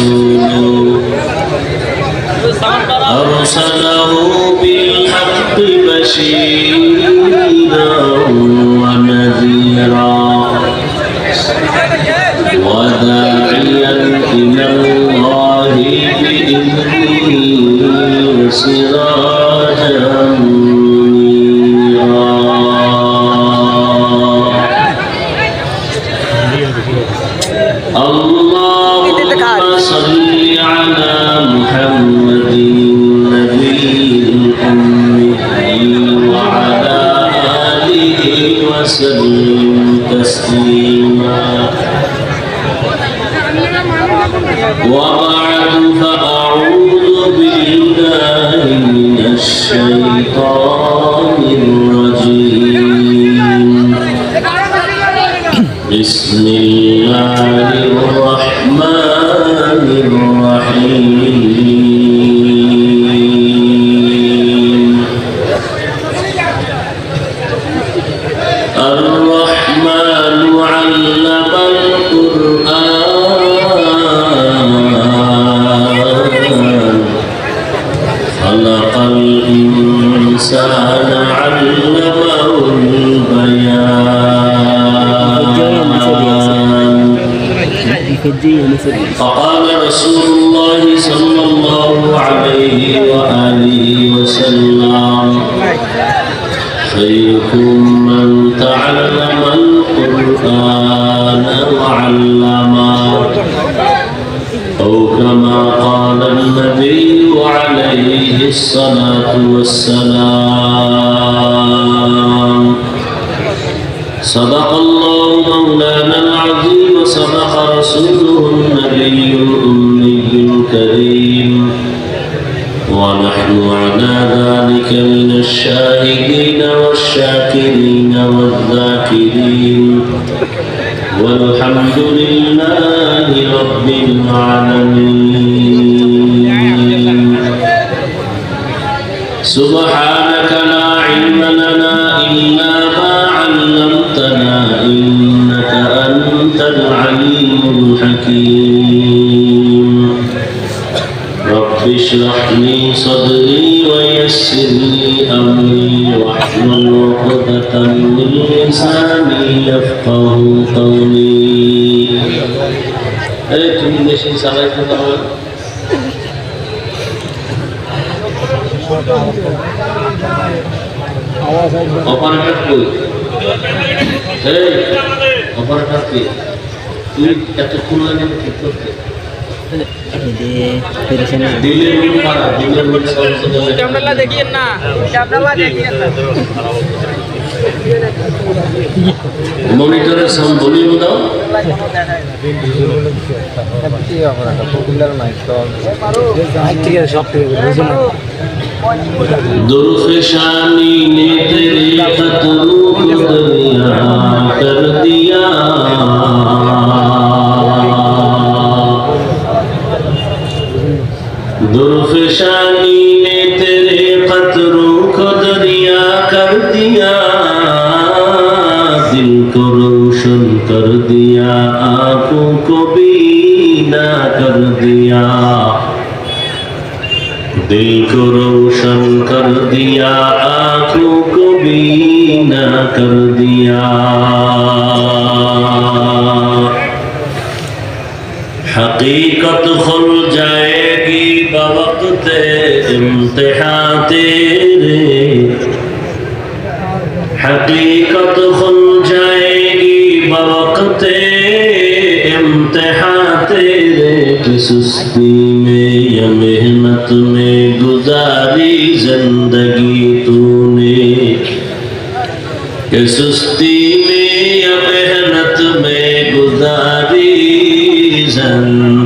رسول أرسله بالحق بشيرا ونذيرا وداعيا إلى الله بإذنه وسراجا منيرا اللهم صل على محمد النبي الأمي وعلى آله وسلم تسليما وبعد فأعوذ بالله من الشيطان الرجيم بسم الله الرحمن الرحيم الرحمن علم القرآن خلق الإنسان علمه البيان فقال رسول الله صلى الله عليه وآله وسلم خيركم من تعلم القرآن وعلمه أو كما قال النبي عليه الصلاة والسلام صدق الله مولانا العظيم وصدق رسوله النبي الأمي الكريم ونحن على ذلك من الشاهدين والشاكرين والذاكرين والحمد لله رب العالمين سبحانك لا علم لنا إلا ما علمتنا إنك أنت العليم الحكيم رب اشرح لي صدري ويسر لي أمري واحلل عقدة من لساني يفقه قولي তুমি দেশে চালাইতে পারো অপারেটর কই এই অপারেটর কি তুই এতক্ষণ লাগে ঠিক করতে মনিটরের সাউন্ড ভলিউম দাও दुर्फिशानी ने तेरे खतरों को दरिया कर दिया दुर्फिशानी ने तेरे खतरों को दरिया कर दिया दिल को रोशन कर दिया आंखों को बीना कर दिया दिल को रोशन कर दिया आंखों को बीना कर दिया हकीकत खुल जाएगी बवक्त इम्तिहान तेरे हकीकत खुल जाएगी बवक्त इम्तिहान तेरे कि सुस्ती में या मेहनत में गुजारी जिंदगी तूने कि सुस्ती में या मेहनत में गुजारी जिंदगी